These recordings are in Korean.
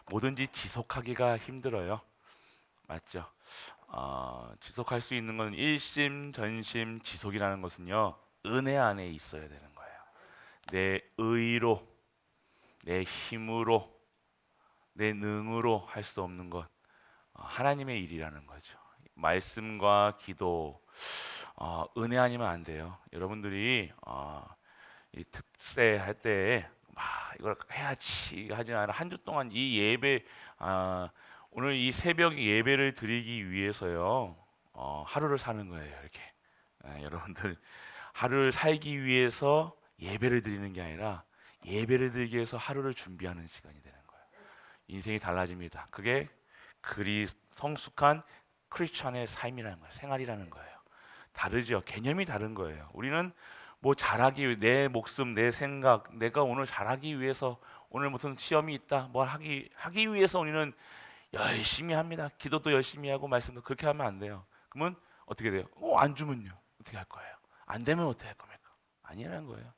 뭐든지 지속하기가 힘들어요. 맞죠? 지속할 수 있는 건 일심, 전심, 지속이라는 것은요, 은혜 안에 있어야 되는 거예요. 내 의로, 내 힘으로, 내 능으로 할 수 없는 것, 하나님의 일이라는 거죠. 말씀과 기도, 은혜 아니면 안 돼요. 여러분들이 이 특세 할 때 막 이걸 해야지 하지 않아 한 주 동안 이 예배 아, 오늘 이 새벽 예배를 드리기 위해서요 하루를 사는 거예요 이렇게. 여러분들 하루를 살기 위해서 예배를 드리는 게 아니라 예배를 드리기 위해서 하루를 준비하는 시간이 되는 거예요. 인생이 달라집니다. 그게 성숙한 크리스천의 삶이라는 거예요. 생활이라는 거예요. 다르죠. 개념이 다른 거예요. 우리는 뭐 잘하기 위해 내 목숨, 내 생각, 내가 오늘 잘하기 위해서 오늘 무슨 시험이 있다, 뭘 하기 위해서 우리는 열심히 합니다. 기도도 열심히 하고 말씀도 그렇게 하면 안 돼요. 그러면 어떻게 돼요? 안 주면요? 어떻게 할 거예요? 안 되면 어떻게 할 겁니까? 아니라는 거예요.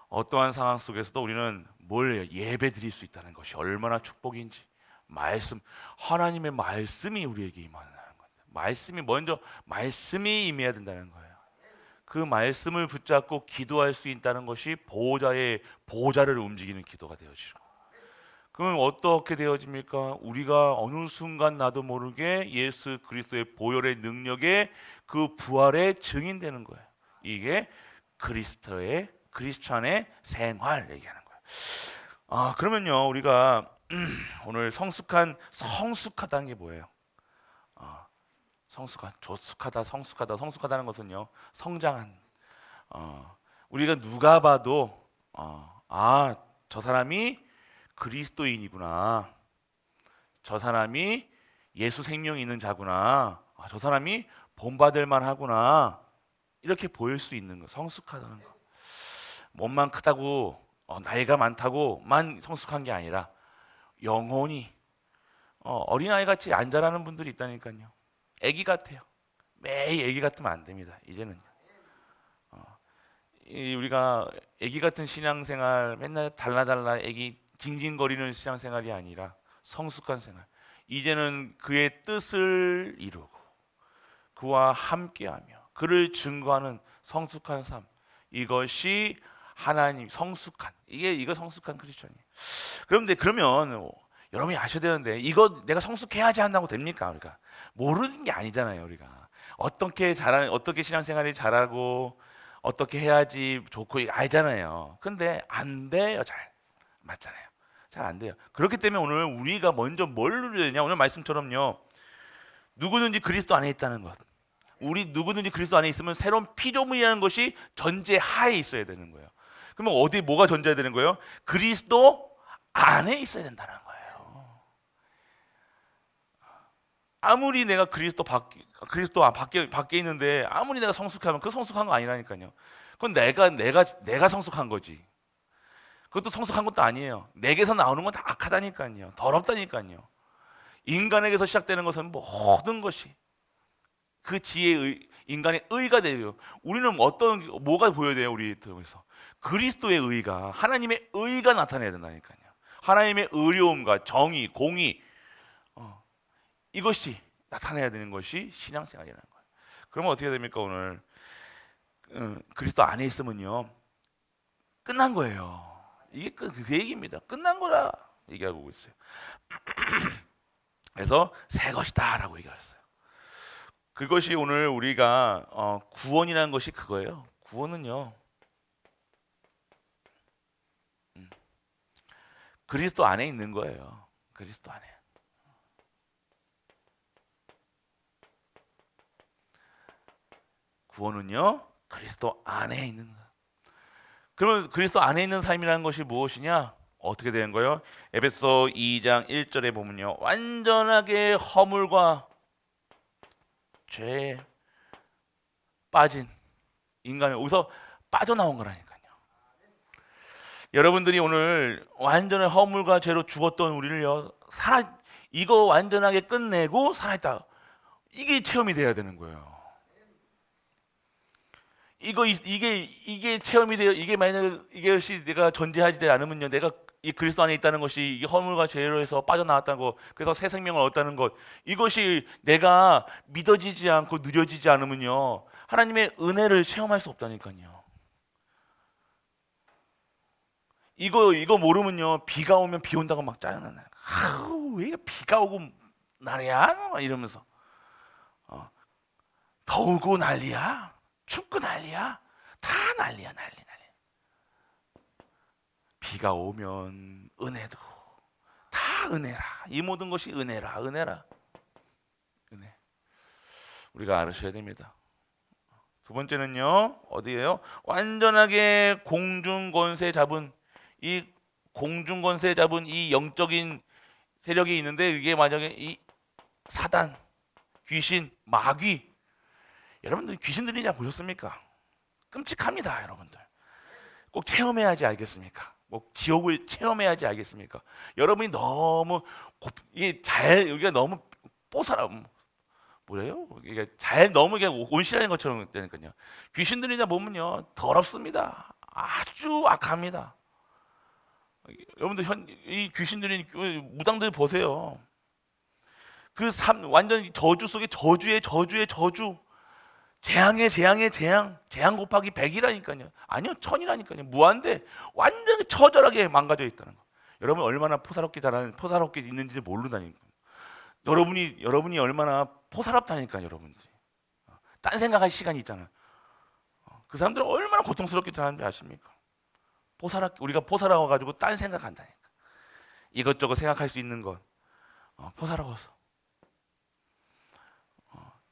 어떠한 상황 속에서도 우리는 뭘 예배 드릴 수 있다는 것이 얼마나 축복인지 말씀 하나님의 말씀이 우리에게 임하는 거예요. 말씀이 먼저 말씀이 임해야 된다는 거예요. 그 말씀을 붙잡고 기도할 수 있다는 것이 보호자를 움직이는 기도가 되어지고. 그러면 어떻게 되어집니까? 우리가 어느 순간 나도 모르게 예수 그리스도의 보혈의 능력에 그 부활의 증인되는 거예요. 이게 크리스찬의 생활 얘기하는 거예요. 그러면요 우리가 오늘 성숙하다는 게 뭐예요? 성숙하다는 것은요 성장한. 우리가 누가 봐도 저 사람이 그리스도인이구나, 저 사람이 예수 생명이 있는 자구나, 저 사람이 본받을 만하구나, 이렇게 보일 수 있는 거, 성숙하다는 거. 몸만 크다고 나이가 많다고만 성숙한 게 아니라 영혼이 어린아이 같이 안 자라는 분들이 있다니까요. 애기 같아요. 매일 애기 같으면 안 됩니다. 이제는 우리가 애기 같은 신앙생활 맨날 달라달라 애기 징징거리는 신앙생활이 아니라 성숙한 생활. 이제는 그의 뜻을 이루고 그와 함께하며 그를 증거하는 성숙한 삶. 이것이 하나님 성숙한 이거 성숙한 크리스천이에요. 그러면 여러분이 아셔야 되는데 이거 내가 성숙해야지 한다고 됩니까? 우리가 모르는 게 아니잖아요. 우리가 어떻게 신앙생활이 잘하고 어떻게 해야지 좋고 이거 알잖아요. 근데 안 돼요. 잘 맞잖아요. 잘 안 돼요. 그렇기 때문에 오늘 우리가 먼저 뭘 누려야 되냐? 오늘 말씀처럼요. 누구든지 그리스도 안에 있다는 것. 우리 누구든지 그리스도 안에 있으면 새로운 피조물이라는 것이 전제 하에 있어야 되는 거예요. 그러면 뭐가 전제해야 되는 거예요? 그리스도 안에 있어야 된다는 거예요. 아무리 내가 그리스도 밖에 있는데 아무리 내가 성숙하면 그 성숙한 거 아니라니까요. 그건 내가 성숙한 거지. 그것도 성숙한 것도 아니에요. 내게서 나오는 건 다 악하다니까요. 더럽다니까요. 인간에게서 시작되는 것은 모든 것이 그 인간의 의가 되요. 우리는 뭐가 보여야 돼요? 우리 통해서 그리스도의 의가, 하나님의 의가 나타나야 된다니까요. 하나님의 의로움과 정의, 공의, 이것이 나타나야 되는 것이 신앙생활이라는 거예요. 그러면 어떻게 됩니까? 오늘 그리스도 안에 있으면요 끝난 거예요. 이게 그 얘기입니다. 끝난 거라 얘기하고 있어요. 그래서 새 것이다라고 얘기했어요. 그것이 오늘 우리가 구원이라는 것이 그거예요. 구원은요 그리스도 안에 있는 거예요. 그리스도 안에. 구원은요 그리스도 안에 있는 거예요. 그러면 그리스도 안에 있는 삶이라는 것이 무엇이냐? 어떻게 되는 거예요? 에베소 2장 1절에 보면요. 완전하게 허물과 죄에 빠진 인간을 여기서 빠져나온 거라니까요. 여러분들이 오늘 완전한 허물과 죄로 죽었던 우리를요. 이거 완전하게 끝내고 살아있다. 이게 체험이 돼야 되는 거예요. 이게 체험이 돼요. 이게 만약 이것이 내가 존재하지 않으면요, 내가 이 그리스도 안에 있다는 것이 이 허물과 죄로 해서 빠져나왔다는 것, 그래서 새 생명을 얻었다는 것, 이것이 내가 믿어지지 않고 누려지지 않으면요 하나님의 은혜를 체험할 수 없다니까요. 이거 모르면요 비가 오면 비 온다고 막 짜증나요. 아우 왜 비가 오고 날이야 막 이러면서 더우고 난리야, 춥고 난리야, 다 난리야 난리. 비가 오면 은혜도 다 은혜라. 이 모든 것이 은혜라. 은혜. 우리가 알으셔야 됩니다. 두 번째는요. 어디예요? 완전하게 공중권세 잡은 이 공중권세 잡은 이 영적인 세력이 있는데 이게 만약에 이 사단, 귀신, 마귀 여러분들 귀신 들리지 보셨습니까? 끔찍합니다, 여러분들. 꼭 체험해야지 알겠습니까? 뭐 지옥을 체험해야지 알겠습니까? 여러분이 너무 이게 잘 여기가 너무 뽀사라 뭐래요? 이게 잘 너무 이게 온실하는 것처럼 되니까요. 귀신들이나 보면요 더럽습니다. 아주 악합니다. 여러분들 이 귀신들이 무당들 보세요. 완전 저주 속에 저주의 저주. 재앙의 재앙 곱하기 100이라니까요. 아니요, 1000이라니까요. 무한대 완전히 처절하게 망가져 있다는 거. 여러분 얼마나 포사롭게 있는지 모른다니까. 여러분이 얼마나 포사롭다니까 여러분들이. 딴 생각할 시간이 있잖아요. 그 사람들은 얼마나 고통스럽게 사는지 아십니까? 우리가 포사라워 가지고 딴 생각한다니까. 이것저것 생각할 수 있는 것 포사라워서.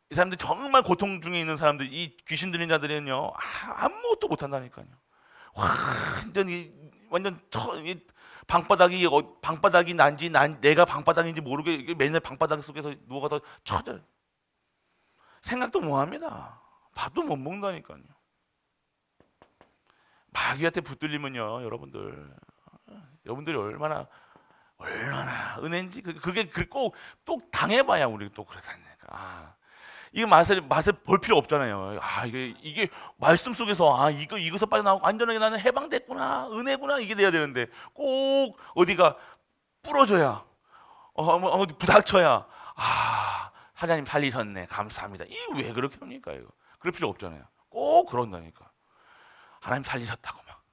이 사람들 정말 고통 중에 있는 사람들, 이 귀신 들린 자들은요 아무것도 못 한다니까요. 완전 방바닥이 난지 내가 방바닥인지 모르게 맨날 방바닥 속에서 누워서 쳐져요. 생각도 못 합니다. 밥도 못 먹는다니까요. 마귀한테 붙들리면요 여러분들이 얼마나 은혜인지 그게 꼭 당해봐야 우리 또 그렇다니까. 이게 맛을 볼 필요 없잖아요. 이게 말씀 속에서 이것서 빠져나오고 완전하게 나는 해방됐구나, 은혜구나 이게 돼야 되는데 꼭 어디가 부러져야 부닥쳐야 하나님 살리셨네 감사합니다. 이게 왜 그렇게 합니까? 이거 그럴 필요 없잖아요. 꼭 그런다니까. 하나님 살리셨다고 막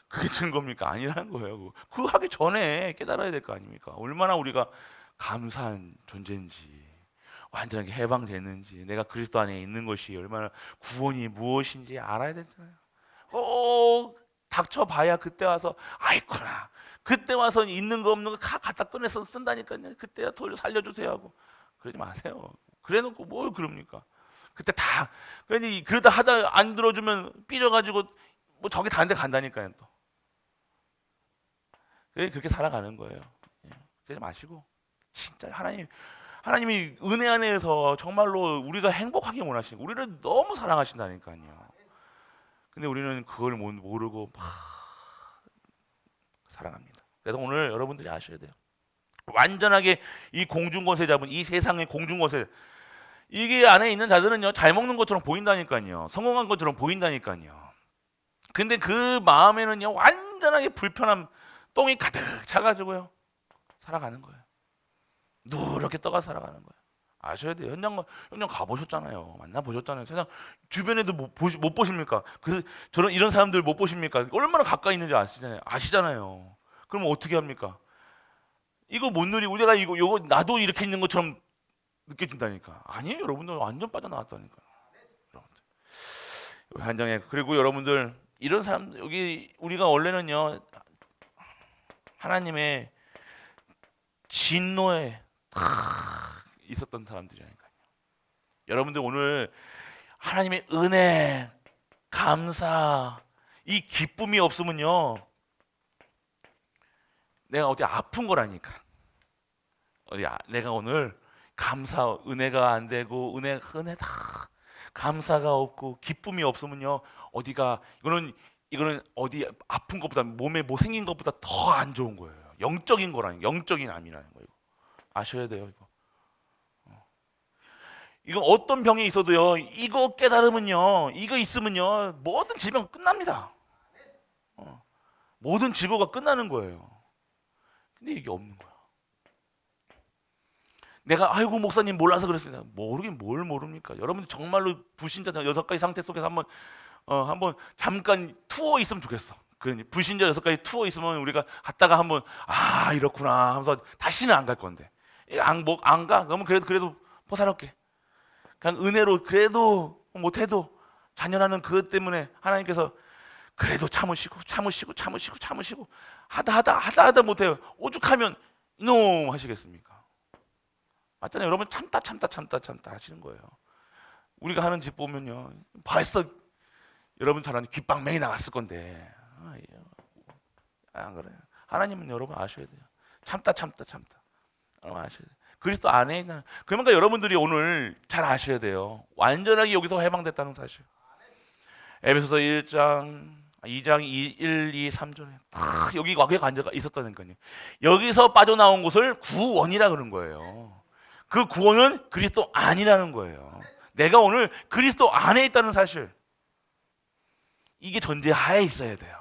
그게 증거입니까? 아니라는 거예요. 그거 하기 전에 깨달아야 될 거 아닙니까? 얼마나 우리가 감사한 존재인지, 완전하게 해방되는지, 내가 그리스도 안에 있는 것이 얼마나 구원이 무엇인지 알아야 되잖아요. 닥쳐봐야 그때 와서 아이쿠나, 그때 와서 있는 거 없는 거 다 갖다 꺼내서 쓴다니까요. 그때야 돌려 살려주세요 하고 그러지 마세요. 그래놓고 뭘 그럽니까? 그때 다 그러다 하다 안 들어주면 삐져가지고 뭐 저기 다른 데 간다니까요. 또 그렇게 살아가는 거예요. 그러지 마시고 진짜 하나님이 은혜 안에서 정말로 우리가 행복하게 원하시는, 우리를 너무 사랑하신다니까요. 근데 우리는 그걸 모르고 막 사랑합니다. 그래서 오늘 여러분들이 아셔야 돼요. 완전하게 이 공중권세 잡은 이 세상의 공중권세, 이게 안에 있는 자들은요 잘 먹는 것처럼 보인다니까요. 성공한 것처럼 보인다니까요. 근데 그 마음에는요 완전하게 불편함, 똥이 가득 차가지고요 살아가는 거예요. 누렇게 떠가 살아가는 거예요. 아셔야 돼요. 현장 가보셨잖아요. 만나보셨잖아요. 세상 주변에도 못 보십니까? 이런 사람들 못 보십니까? 얼마나 가까이 있는지 아시잖아요. 그럼 어떻게 합니까? 이거 못 누리고 내가 이거 나도 이렇게 있는 것처럼 느껴진다니까. 아니에요, 여러분들 완전 빠져나왔다니까. 여러분들 현장에. 그리고 여러분들 이런 사람, 여기 우리가 원래는요 하나님의 진노에 있었던 사람들이라니까요. 여러분들 오늘 하나님의 은혜, 감사, 이 기쁨이 없으면요 내가 어디 아픈 거라니까. 내가 오늘 은혜가 안 되고 은혜 다 감사가 없고 기쁨이 없으면요 이거는 어디 아픈 것보다 몸에 뭐 생긴 것보다 더 안 좋은 거예요. 영적인 암이라는 거예요. 아셔야 돼요. 이거 어떤 병이 있어도요 이거 깨달으면요, 이거 있으면요 모든 질병 끝납니다. 모든 질고가 끝나는 거예요. 근데 이게 없는 거야. 내가 아이고 목사님 몰라서 그랬습니다. 모르긴 뭘 모릅니까? 여러분들 정말로 불신자 6가지 상태 속에서 한번 잠깐 투어 있으면 좋겠어. 그 불신자 6가지 투어 있으면 우리가 갔다가 한번 이렇구나 하면서 다시는 안 갈 건데 안 가? 그러면 그래도 포사롭게 그냥 은혜로 그래도 못해도 자녀라는 그것 때문에 하나님께서 그래도 참으시고 하다 못해요. 오죽하면 이놈 하시겠습니까? 맞잖아요. 여러분 참다 하시는 거예요. 우리가 하는 짓 보면요, 벌써 여러분 잘 아는 귓방맹이 나갔을 건데 안 그래요. 하나님은 여러분 아셔야 돼요. 참다 아셔야 돼요. 그리스도 안에 있는 그러니까 여러분들이 오늘 잘 아셔야 돼요. 완전하게 여기서 해방됐다는 사실. 에베소서 2장 1, 2, 3절에 딱 여기 와게 관계가 있었다니까요. 여기서 빠져나온 것을 구원이라 그런 거예요. 그 구원은 그리스도 안이라는 거예요. 내가 오늘 그리스도 안에 있다는 사실. 이게 전제하에 있어야 돼요.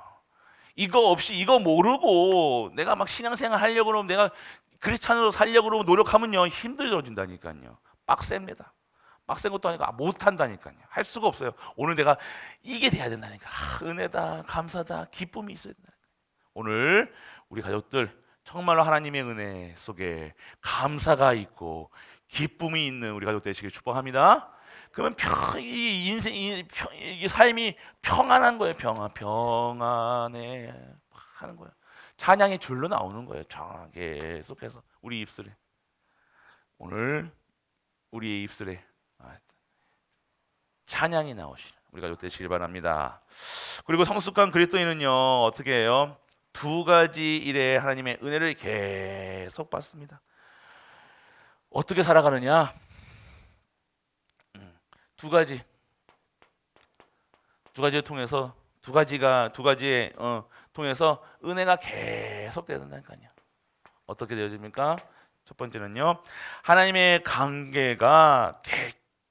이거 없이 이거 모르고 내가 막 신앙생활 하려고 그러면 내가 크리스찬으로 살려고 그러면 노력하면요 힘들어진다니까요. 빡셉니다. 빡센 것도 아니고 못한다니까요. 할 수가 없어요. 오늘 내가 이게 돼야 된다니까. 은혜다, 감사다, 기쁨이 있어야 된다. 오늘 우리 가족들 정말로 하나님의 은혜 속에 감사가 있고 기쁨이 있는 우리 가족 되시길 축복합니다. 그러면 이 인생, 이 삶이 평안한 거예요. 평안해 하는 거예요. 찬양이 줄로 나오는 거예요. 계속해서 우리 입술에 오늘 우리의 입술에 찬양이 나오시는 우리 가족 되시길 바랍니다. 그리고 성숙한 그리스도인은요 어떻게 해요? 2가지 일에 하나님의 은혜를 계속 받습니다. 어떻게 살아가느냐? 2가지를 통해서 2가지의 통해서 은혜가 계속 되는다니까요. 어떻게 되어집니까? 첫 번째는요, 하나님의 관계가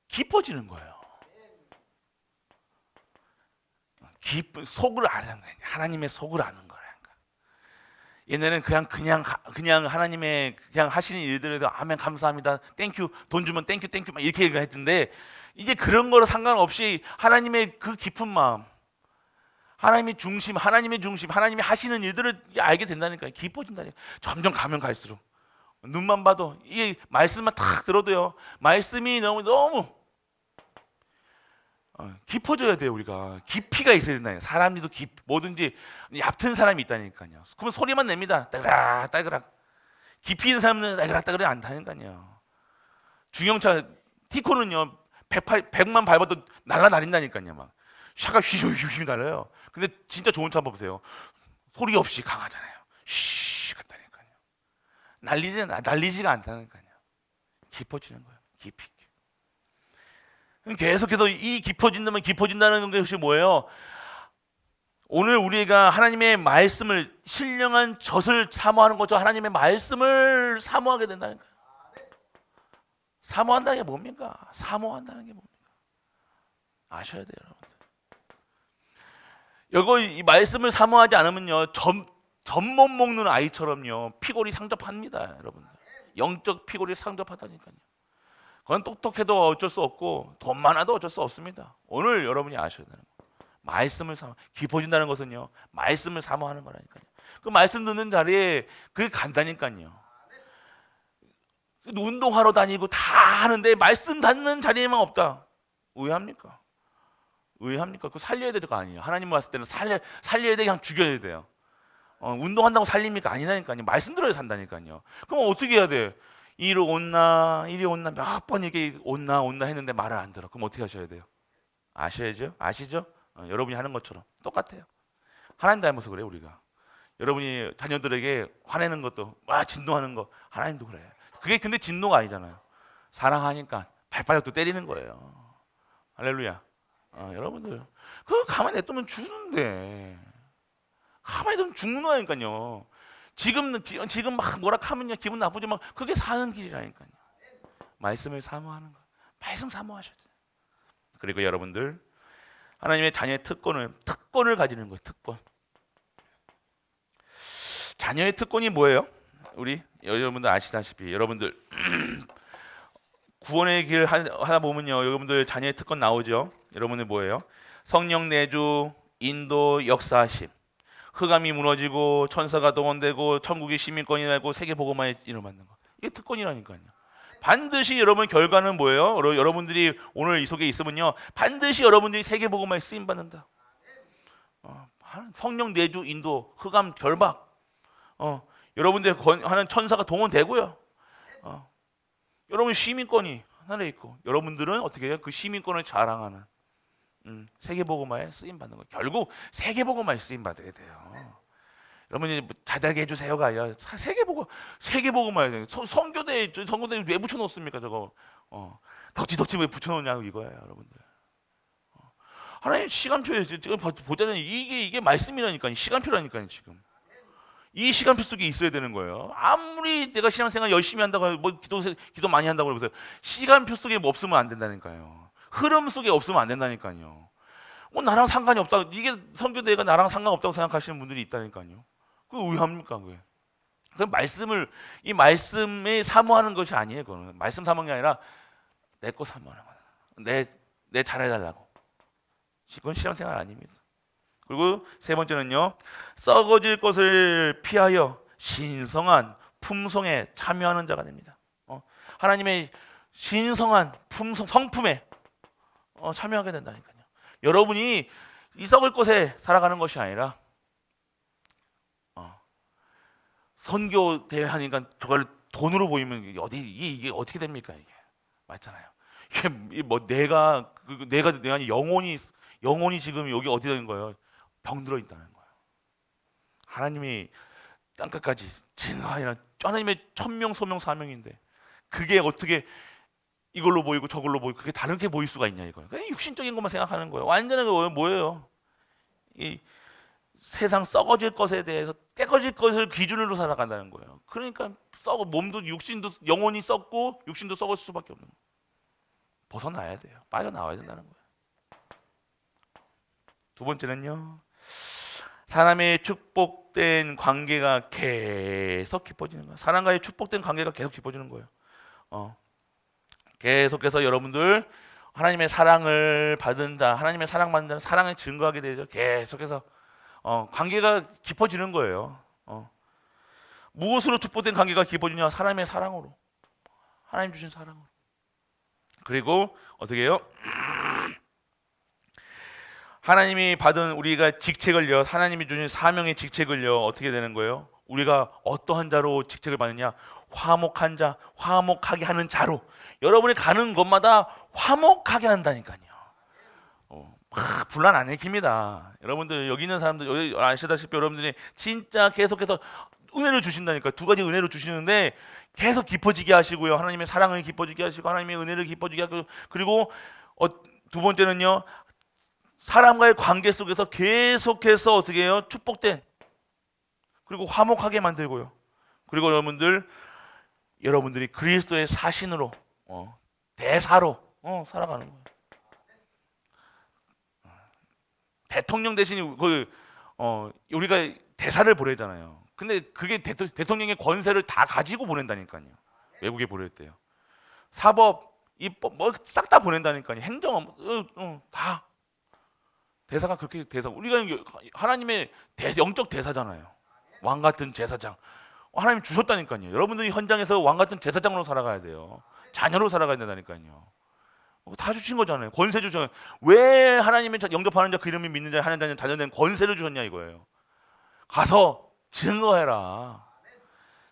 깊어지는 거예요. 속을 아는 거예요. 하나님의 속을 아는 거예요. 옛날에는 그냥 하나님의 그냥 하시는 일들에도 아멘 감사합니다 땡큐 돈 주면 땡큐 막 이렇게 했던데 이제 그런 거로 상관없이 하나님의 그 깊은 마음 하나님의 중심 하나님이 하시는 일들을 알게 된다니까요. 깊어진다니까요. 점점 가면 갈수록 눈만 봐도 이게 말씀만 탁 들어도요 말씀이 너무 깊어져야 돼요. 우리가 깊이가 있어야 된다니까요. 사람들도 뭐든지 얕은 사람이 있다니까요. 그러면 소리만 냅니다. 따그락 깊이 있는 사람은 따그락 안 타니까요. 중형차 티코는요 100만 밟아도 날라다닌다니까요. 막 샤가 휘휘 날아요. 근데 진짜 좋은 차 한번 보세요. 소리 없이 강하잖아요. 쉬 같다니까요. 날리지가 않다니까요. 깊어지는 거예요. 깊이. 계속해서 이 깊어진다는 것이 뭐예요? 오늘 우리가 하나님의 말씀을 신령한 젖을 사모하는 거죠. 하나님의 말씀을 사모하게 된다니까요. 사모한다는 게 뭡니까? 사모한다는 게 뭡니까? 아셔야 돼요, 여러분들. 이 말씀을 사모하지 않으면요, 젖못 먹는 아이처럼요, 피골이 상접합니다, 여러분들. 영적 피골이 상접하다니까요. 그건 똑똑해도 어쩔 수 없고 돈 많아도 어쩔 수 없습니다. 오늘 여러분이 아셔야 되는 거. 말씀을 깊어진다는 것은요. 말씀을 사모하는 거라니까요. 그 말씀 듣는 자리에 그게 간다니까요. 운동하러 다니고 다 하는데 말씀 듣는 자리에만 없다. 의합니까? 그거 살려야 될 거 아니에요. 하나님 왔을 때는 살려야 돼, 그냥 죽여야 돼요. 운동한다고 살립니까? 아니라니까요. 말씀 들어야 산다니까요. 그럼 어떻게 해야 돼? 이리 온나 몇 번 이게 온나 했는데 말을 안 들어. 그럼 어떻게 하셔야 돼요? 아셔야죠? 아시죠? 여러분이 하는 것처럼 똑같아요. 하나님 닮아서 그래요. 우리가 여러분이 자녀들에게 화내는 것도 진노하는 거 하나님도 그래요. 그게 근데 진노가 아니잖아요. 사랑하니까 발바닥도 때리는 거예요. 할렐루야. 여러분들 그거 가만히 냅두면 죽는데 가만히 두면 죽는 거니까요. 지금 막 뭐라 하면요 기분 나쁘지만 그게 사는 길이라니까요. 말씀을 사모하는 거. 말씀 사모하셔야 돼요. 그리고 여러분들 하나님의 자녀의 특권을 가지는 거예요. 특권. 자녀의 특권이 뭐예요? 우리 여러분들 아시다시피 여러분들 구원의 길 하다 보면요, 여러분들 자녀의 특권 나오죠. 여러분들 뭐예요? 성령 내주, 인도, 역사하심, 흑암이 무너지고 천사가 동원되고 천국의 시민권이 되고 세계 복음화에 이름받는 거. 이게 특권이라니까요. 반드시 여러분 결과는 뭐예요? 여러분들이 오늘 이 속에 있으면요, 반드시 여러분들이 세계 복음화에 쓰임 받는다. 성령 내주, 인도, 흑암 결박. 여러분들 하는 천사가 동원되고요. 여러분 시민권이 하늘에 있고 여러분들은 어떻게 해요? 그 시민권을 자랑하는 세계복음화에 쓰임 받는 거. 결국 세계복음화에 쓰임 받아야 돼요. 여러분이 자다게 해주세요가 아니라 세계복음화에 성교대 왜 붙여놓습니까 저거? 덕지 왜 붙여놓냐고 이거예요, 여러분들. 하나님 시간표에 지금 보자면 이게 말씀이라니까요, 시간표라니까요 지금. 이 시간표 속에 있어야 되는 거예요. 아무리 내가 신앙생활 열심히 한다고 뭐 기도 많이 한다고 그러면서 시간표 속에 뭐 없으면 안 된다니까요. 흐름 속에 없으면 안 된다니까요. 뭐 나랑 상관이 없다. 이게 선교대가 나랑 상관없다고 생각하시는 분들이 있다니까요. 그게 왜 합니까? 그게. 그 이 말씀에 사모하는 것이 아니에요. 그거는 말씀 사모하는 게 아니라 내 거 사모하는 거예요. 내 잘해달라고. 그건 신앙생활 아닙니다. 그리고 세 번째는요, 썩어질 것을 피하여 신성한 품성에 참여하는 자가 됩니다. 하나님의 신성한 성품에 참여하게 된다니까요. 여러분이 이 썩을 것에 살아가는 것이 아니라 선교 대회하니까 저걸 돈으로 보이면 이게 어떻게 됩니까? 이게 맞잖아요. 이게 뭐 내가 영혼이 지금 여기 어디 있는 거예요? 병들어 있다는 거예요. 하나님이 땅끝까지 진화하는 하나님의 천명 소명 사명인데 그게 어떻게 이걸로 보이고 저걸로 보이고 그게 다르게 보일 수가 있냐 이거예요. 그냥 육신적인 것만 생각하는 거예요. 완전히 뭐예요? 이 세상 썩어질 것에 대해서 깨어질 것을 기준으로 살아간다는 거예요. 그러니까 몸도 육신도 영혼이 썩고 육신도 썩을 수밖에 없는 거예요. 벗어나야 돼요. 빠져나와야 된다는 거예요. 두 번째는요, 사람의 축복된 관계가 계속 깊어지는 거예요. 사람과의 축복된 관계가 계속 깊어지는 거예요. 계속해서 여러분들 하나님의 사랑을 받은 자, 하나님의 사랑받는 자는 사랑을 증거하게 되죠. 계속해서 관계가 깊어지는 거예요. 무엇으로 축복된 관계가 깊어지냐? 사람의 사랑으로, 하나님 주신 사랑으로. 그리고 어떻게 해요? 하나님이 받은 우리가 직책을요, 하나님이 주신 사명의 직책을요, 어떻게 되는 거예요? 우리가 어떠한 자로 직책을 받느냐? 화목한 자, 화목하게 하는 자로. 여러분이 가는 곳마다 화목하게 한다니까요. 분란 안 일으킵니다. 여러분들 여기 있는 사람들 여기 아시다시피 여러분들이 진짜 계속해서 은혜를 주신다니까. 두 가지 은혜를 주시는데 계속 깊어지게 하시고요. 하나님의 사랑을 깊어지게 하시고 하나님의 은혜를 깊어지게 하고, 그리고 두 번째는요, 사람과의 관계 속에서 계속해서 어떻게 해요? 축복된, 그리고 화목하게 만들고요. 그리고 여러분들이 그리스도의 사신으로 대사로 살아가는 거예요. 대통령 대신 우리가 대사를 보내잖아요. 근데 그게 대통령의 권세를 다 가지고 보낸다니까요. 외국에 보낼 때요. 사법, 입법 뭐 싹 다 보낸다니까요. 행정 다. 대사가 그렇게 우리가 하나님의 영적 대사잖아요. 왕 같은 제사장. 하나님 주셨다니까요. 여러분들이 현장에서 왕 같은 제사장으로 살아가야 돼요. 자녀로 살아가야 된다니까요. 다 주신 거잖아요. 권세 주셨잖아요. 왜 하나님의 영접하는 자, 그 이름을 믿는 자, 하는 자는 자녀된 권세를 주셨냐 이거예요. 가서 증거해라.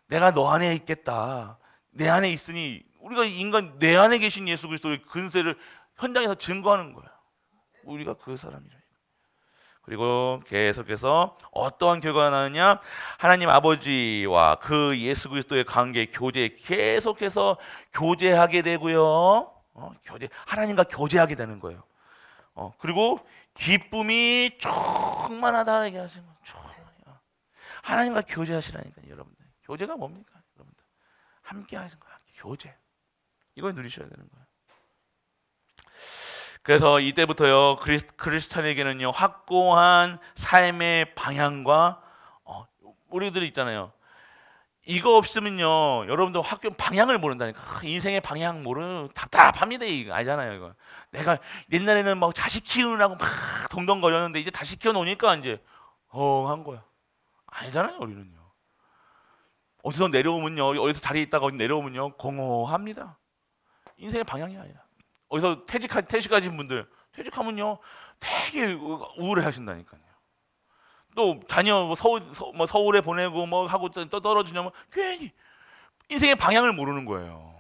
내가 너 안에 있겠다. 내 안에 있으니, 우리가 인간 내 안에 계신 예수 그리스도의 근세를 현장에서 증거하는 거예요. 우리가 그 사람이라. 그리고 계속해서 어떠한 결과가 나느냐? 하나님 아버지와 그 예수 그리스도의 관계, 교제, 계속해서 교제하게 되고요. 하나님과 교제하게 되는 거예요. 그리고 기쁨이 충만하다 이렇게 하시는 거예요. 하나님과 교제하시라니까요, 여러분들. 교제가 뭡니까, 여러분들? 함께 하시는 거예요. 교제. 이걸 누리셔야 되는 거예요. 그래서 이때부터요, 크리스찬에게는요, 확고한 삶의 방향과 우리들이 있잖아요. 이거 없으면요, 여러분들 학교 방향을 모른다니까. 인생의 방향 모르는 답답합니다. 이거 알잖아요. 이거 내가 옛날에는 막 자식 키우느라고 막 동동거렸는데 이제 다시 키워놓으니까 이제 엉한 거야. 아니잖아요. 우리는요. 어디서 내려오면요, 어디서 자리에 있다가 어디 내려오면요 공허합니다. 인생의 방향이 아니라. 어디서 퇴직하신 분들 퇴직하면요 되게 우울해 하신다니까요. 또 자녀 뭐 서울에 보내고 뭐 하고 또 떨어지냐면 괜히 인생의 방향을 모르는 거예요.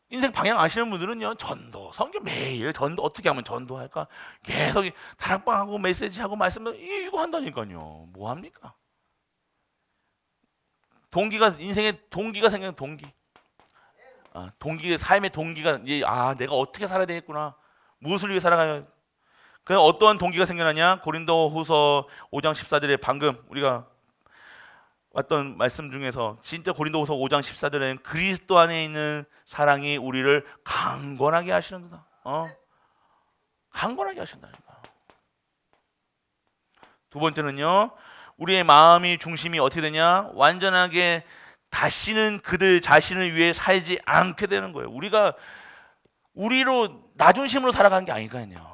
인생 방향 아시는 분들은요, 전도 성경 매일 전도 어떻게 하면 전도할까 계속 다락방하고 메시지하고 말씀 이거 한다니까요. 뭐 합니까? 동기가 인생의 동기가 생기는 동기. 동기 삶의 동기가 내가 어떻게 살아야 되겠구나. 무엇을 위해 살아가야. 그 어떠한 동기가 생겨나냐? 고린도후서 5장 14절에 방금 우리가 왔던 말씀 중에서 진짜 고린도후서 5장 14절에는 그리스도 안에 있는 사랑이 우리를 강건하게 하시는구나. 강건하게 하신다니까. 두 번째는요, 우리의 마음이 중심이 어떻게 되냐? 완전하게 다시는 그들 자신을 위해 살지 않게 되는 거예요. 우리가 우리로 나 중심으로 살아가는 게 아니거든요.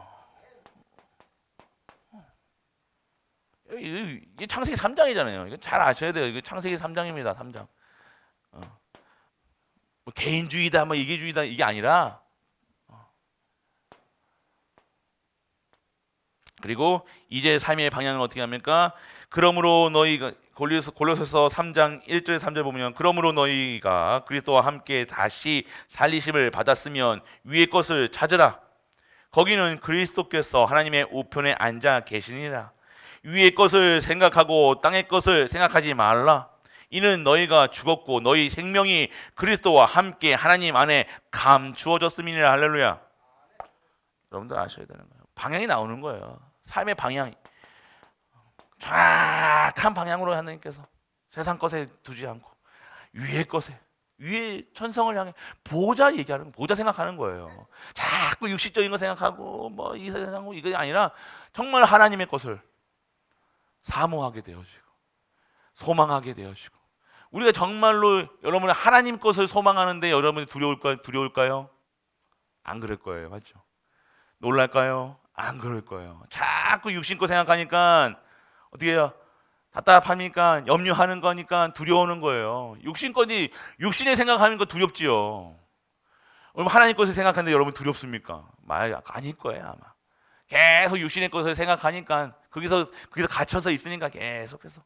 이게 창세기 3장이잖아요. 이거 잘 아셔야 돼요. 이거 창세기 3장입니다. 3장. 뭐 개인주의다, 뭐 이기주의다 이게 아니라. 그리고 이제 삶의 방향은 어떻게 합니까? 그러므로 너희가 골로새서 3장 1절 3절 보면 그러므로 너희가 그리스도와 함께 다시 살리심을 받았으면 위의 것을 찾으라. 거기는 그리스도께서 하나님의 우편에 앉아 계시니라. 위의 것을 생각하고 땅의 것을 생각하지 말라. 이는 너희가 죽었고 너희 생명이 그리스도와 함께 하나님 안에 감추어졌음이니라. 할렐루야. 여러분들 아셔야 되는 거예요. 방향이 나오는 거예요. 삶의 방향이 정확한 방향으로 하나님께서 세상 것에 두지 않고 위의 것에, 위의 천성을 향해 보호자 얘기하는, 보호자 생각하는 거예요. 자꾸 육식적인 거 생각하고 뭐 이 세상 이게 아니라 정말 하나님의 것을 사모하게 되어지고 소망하게 되어지고. 우리가 정말로 여러분 하나님 것을 소망하는데 여러분이 두려울까요? 안 그럴 거예요. 맞죠? 놀랄까요? 안 그럴 거예요. 자꾸 육신 거 생각하니까 어떻게 해요? 답답하니까 염려하는 거니까 두려우는 거예요. 육신 거니 육신의 생각하는 거 두렵지요. 여러분 하나님 것을 생각하는데 여러분 두렵습니까? 아닐 거예요 아마. 계속 육신의 것을 생각하니까 거기서 갇혀서 있으니까 계속해서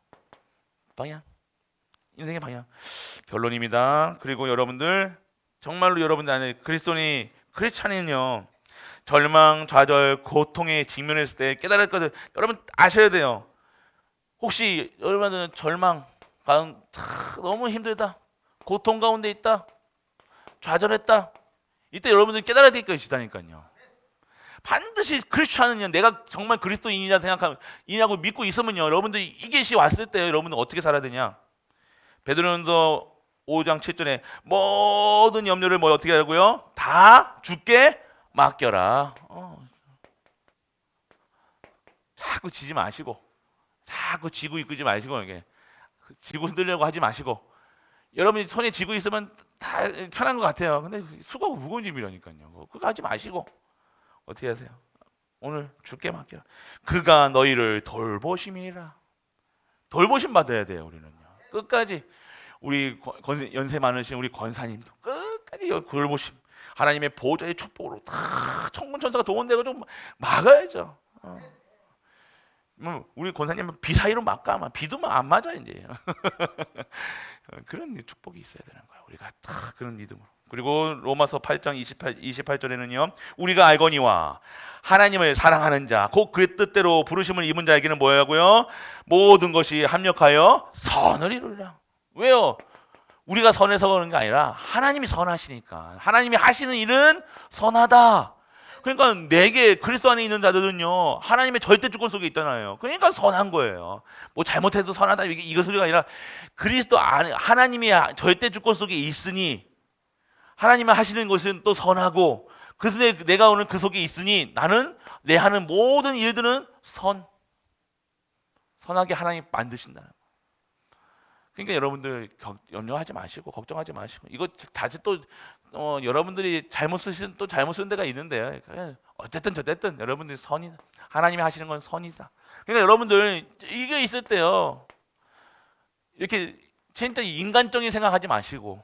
방향, 인생의 방향. 결론입니다. 그리고 여러분들 정말로 여러분들 안에 그리스도인이 크리스찬은요 절망, 좌절, 고통에 직면했을 때 깨달을 것을 여러분 아셔야 돼요. 혹시 여러분은 절망, 너무 힘들다, 고통 가운데 있다, 좌절했다, 이때 여러분들 깨달아야 될 것이다니까요. 반드시 크리스찬은요, 내가 정말 그리스도인이라 생각하고 믿고 있으면요, 여러분들 이게 시 왔을 때 여러분들 어떻게 살아야 되냐? 베드로전서 5장 7절에 모든 염려를 어떻게 하라고요? 다 주께 맡겨라. 자꾸 지지 마시고, 자꾸 지고 이끄지 마시고, 이게 지고 흔들려고 하지 마시고. 여러분이 손에 지고 있으면 다 편한 것 같아요. 근데 수고하고 무거운 짐이라니까요. 그거 하지 마시고 어떻게 하세요? 오늘 주께 맡겨라. 그가 너희를 돌보심이니라. 돌보심 받아야 돼요. 우리는요. 끝까지 우리 연세 많으신 우리 권사님도 끝까지 돌보심, 하나님의 보호자의 축복으로 다 천군 천사가 동원되고 좀 막아야죠. 우리 권사님은 비 사이로 막까 아마 비도 안 맞아 이제. 그런 축복이 있어야 되는 거야. 우리가 다 그런 믿음으로. 그리고 로마서 8장 28절에는요. 우리가 알거니와 하나님을 사랑하는 자, 곧 그의 뜻대로 부르심을 입은 자에게는 뭐라고요? 모든 것이 합력하여 선을 이루리라. 왜요? 우리가 선해서 그런 게 아니라 하나님이 선하시니까. 하나님이 하시는 일은 선하다. 그러니까 내게 그리스도 안에 있는 자들은요 하나님의 절대 주권 속에 있잖아요. 그러니까 선한 거예요. 뭐 잘못해도 선하다 이거 소리가 아니라 그리스도 안에 하나님이 절대 주권 속에 있으니 하나님이 하시는 것은 또 선하고, 그래서 내가 오늘 그 속에 있으니 나는 내 하는 모든 일들은 선하게 하나님 만드신다. 그러니까 여러분들 염려하지 마시고 걱정하지 마시고 이거 다시 또 여러분들이 잘못 쓰신 또 잘못 쓴 데가 있는데요. 어쨌든 저쨌든 여러분들이 선이 하나님이 하시는 건 선이다. 그러니까 여러분들 이게 있을 때요. 이렇게 진짜 인간적인 생각하지 마시고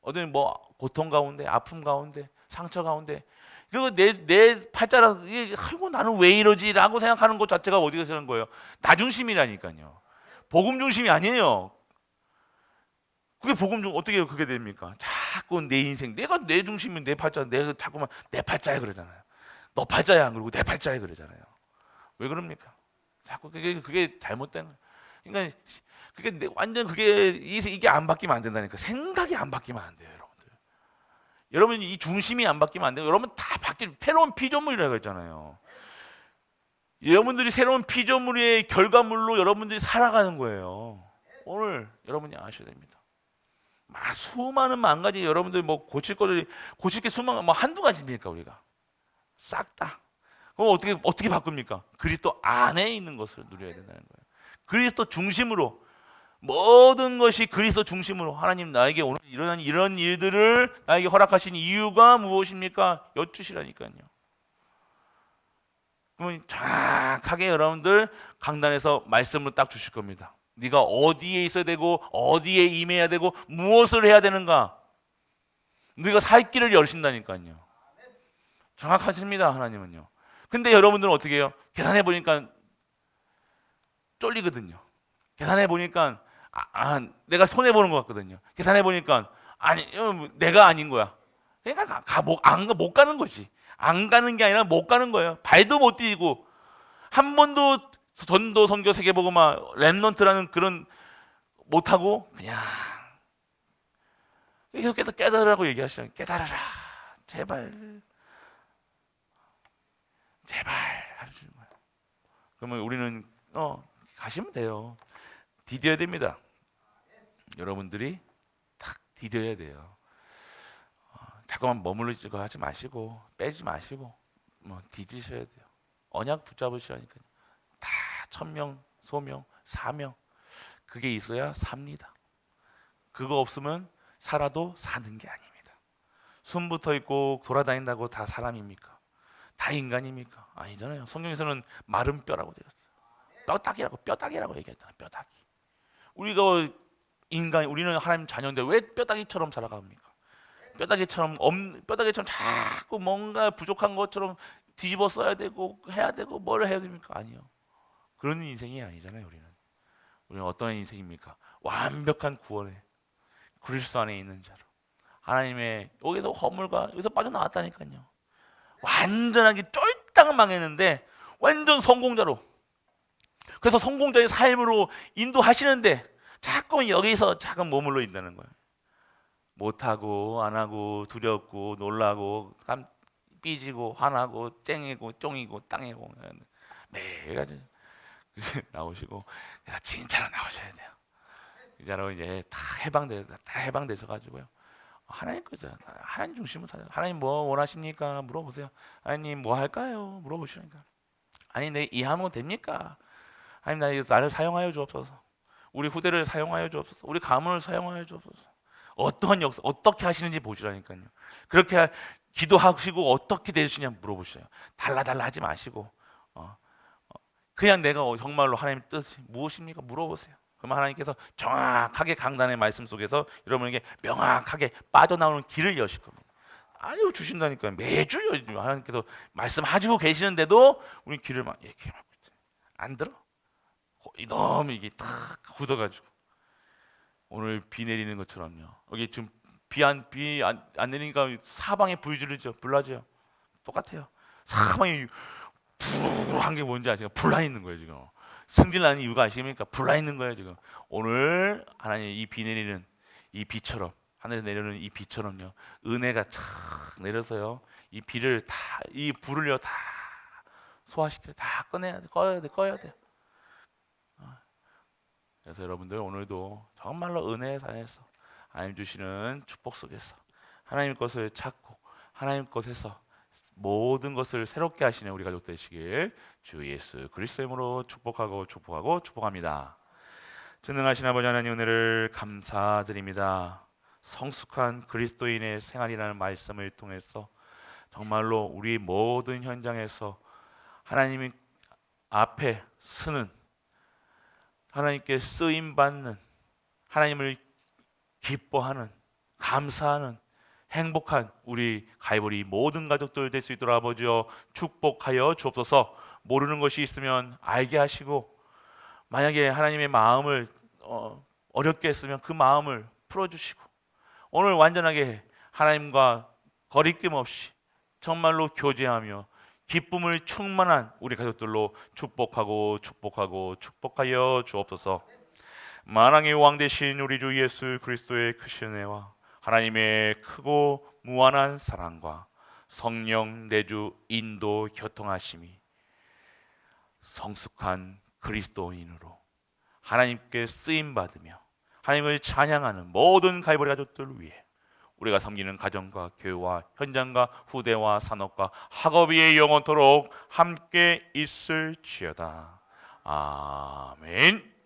어떤 뭐 고통 가운데 아픔 가운데 상처 가운데 그리고 내 팔자락 아이고 나는 왜 이러지라고 생각하는 것 자체가 어디가 되는 거예요? 나 중심이라니까요. 복음 중심이 아니에요. 그게 복음 중 어떻게 그게 됩니까? 자꾸 내 인생 내가 내 중심인 내 팔자 내가 자꾸만 내 팔자야 그러잖아요. 너 팔자야 안 그러고 내 팔자야 그러잖아요. 왜 그럽니까? 자꾸 그게 잘못된 거예요. 그러니까 그게 완전 그게 이게 안 바뀌면 안 된다니까. 생각이 안 바뀌면 안 돼요, 여러분들. 여러분 이 중심이 안 바뀌면 안 돼요. 여러분 다 바뀔 새로운 피조물이라고 했잖아요. 여러분들이 새로운 피조물의 결과물로 여러분들이 살아가는 거예요. 오늘 여러분이 아셔야 됩니다. 수많은 만 가지 여러분들 뭐 고칠 게 수많은 뭐 한두 가지입니까 우리가 싹 다. 그럼 어떻게 바꿉니까? 그리스도 안에 있는 것을 누려야 된다는 거예요. 그리스도 중심으로 모든 것이 그리스도 중심으로 하나님 나에게 오늘 일어난 이런 일들을 나에게 허락하신 이유가 무엇입니까? 여쭈시라니까요. 그러면 정확하게 여러분들 강단에서 말씀을 딱 주실 겁니다. 네가 어디에 있어야 되고 어디에 임해야 되고 무엇을 해야 되는가? 네가 살 길을 열신다니까요. 정확하십니다, 하나님은요. 근데 여러분들은 어떻게 해요? 계산해 보니까 쫄리거든요. 계산해 보니까 내가 손해 보는 것 같거든요. 계산해 보니까 아니 내가 아닌 거야. 그러니까 못 가는 거지. 안 가는 게 아니라 못 가는 거예요. 발도 못 디디고 한 번도 전도 선교 세계복음화 렘넌트라는 그런 못 하고 그냥 계속해서 깨달으라고 얘기하시잖아요. 깨달아라. 제발. 제발 하시는 거예요. 그러면 우리는 가시면 돼요. 디뎌야 됩니다. 여러분들이 탁 디뎌야 돼요. 자꾸만 머무르지 하지 마시고 빼지 마시고 뭐 디디셔야 돼요. 언약 붙잡으시라니까요. 다 천명, 소명, 사명 그게 있어야 삽니다. 그거 없으면 살아도 사는 게 아닙니다. 숨 붙어 있고 돌아다닌다고 다 사람입니까? 다 인간입니까? 아니잖아요. 성경에서는 마른 뼈라고 되어 있어요. 뼈다귀라고 얘기했잖아요. 뼈다귀. 우리가 우리는 하나님 자녀인데 왜 뼈다귀처럼 살아갑니까? 뼈다귀처럼 자꾸 뭔가 부족한 것처럼 뒤집어 써야 되고 해야 되고 뭘 해야 됩니까? 아니요. 그런 인생이 아니잖아요. 우리는 어떤 인생입니까? 완벽한 구원에 그리스도 안에 있는 자로 하나님의 여기서 허물과 여기서 빠져나왔다니까요. 완전하게 쫄딱 망했는데 완전 성공자로. 그래서 성공자의 삶으로 인도하시는데 자꾸 여기서 잠깐 머물러 있다는 거예요. 못하고 안 하고 두렵고 놀라고 삐지고 화나고 쨍이고 쫑이고 땅이고 매일같이 나오시고 진짜로 나오셔야 돼요. 진짜로 이제 다 해방되셔 가지고요. 하나님 거죠. 하나님 중심으로 살아요. 하나님 뭐 원하십니까? 물어보세요. 하나님 뭐 할까요? 물어보시니까. 아니 내 이해하면 됩니까? 하나님 나를 사용하여 주옵소서. 우리 후대를 사용하여 주옵소서. 우리 가문을 사용하여 주옵소서. 어떠한 역사 어떻게 하시는지 보시라니까요. 그렇게 기도하시고 어떻게 되시냐 물어보셔요. 달라 하지 마시고 그냥 내가 정말로 하나님 뜻이 무엇입니까? 물어보세요. 그럼 하나님께서 정확하게 강단의 말씀 속에서 여러분에게 명확하게 빠져나오는 길을 여실 겁니다. 알려 주신다니까요. 매주 하나님께서 말씀하시고 계시는데도 우리 길을 막 이렇게 막고 있어요. 안 들어? 너무 이게 탁 굳어가지고 오늘 비 내리는 것처럼요. 여기 지금 비 안 내리니까 사방에 불 지르죠. 불나죠. 똑같아요. 사방에 불한 게 뭔지 아시죠? 불나 있는 거예요 지금. 승질 나는 이유가 아십니까? 불나 있는 거예요 지금. 오늘 하나님 이 비 내리는 이 비처럼 하늘에 내려오는 이 비처럼요. 은혜가 착 내려서요. 이 비를 이 불을요 다 소화시켜 다 꺼야 돼. 그래서 여러분들 오늘도 정말로 은혜의 산에서 하나님 주시는 축복 속에서 하나님 것을 찾고 하나님 것에서 모든 것을 새롭게 하시는 우리 가족 되시길 주 예수 그리스도 이름으로 축복합니다. 전능하신 아버지 하나님, 은혜를 감사드립니다. 성숙한 그리스도인의 생활이라는 말씀을 통해서 정말로 우리 모든 현장에서 하나님 앞에 서는, 하나님께 쓰임 받는, 하나님을 기뻐하는, 감사하는, 행복한 우리 가이보리 모든 가족들 될 수 있도록 아버지여 축복하여 주옵소서. 모르는 것이 있으면 알게 하시고, 만약에 하나님의 마음을 어렵게 했으면 그 마음을 풀어주시고, 오늘 완전하게 하나님과 거리낌 없이 정말로 교제하며 기쁨을 충만한 우리 가족들로 축복하여 주옵소서. 만왕의 왕 되신 우리 주 예수 그리스도의 크신 은혜와 하나님의 크고 무한한 사랑과 성령 내주 인도 교통하심이 성숙한 그리스도인으로 하나님께 쓰임 받으며 하나님을 찬양하는 모든 가이버리 가족들을 위해 우리가 섬기는 가정과 교회와 현장과 후대와 산업과 학업이 영원토록 함께 있을지어다. 아멘.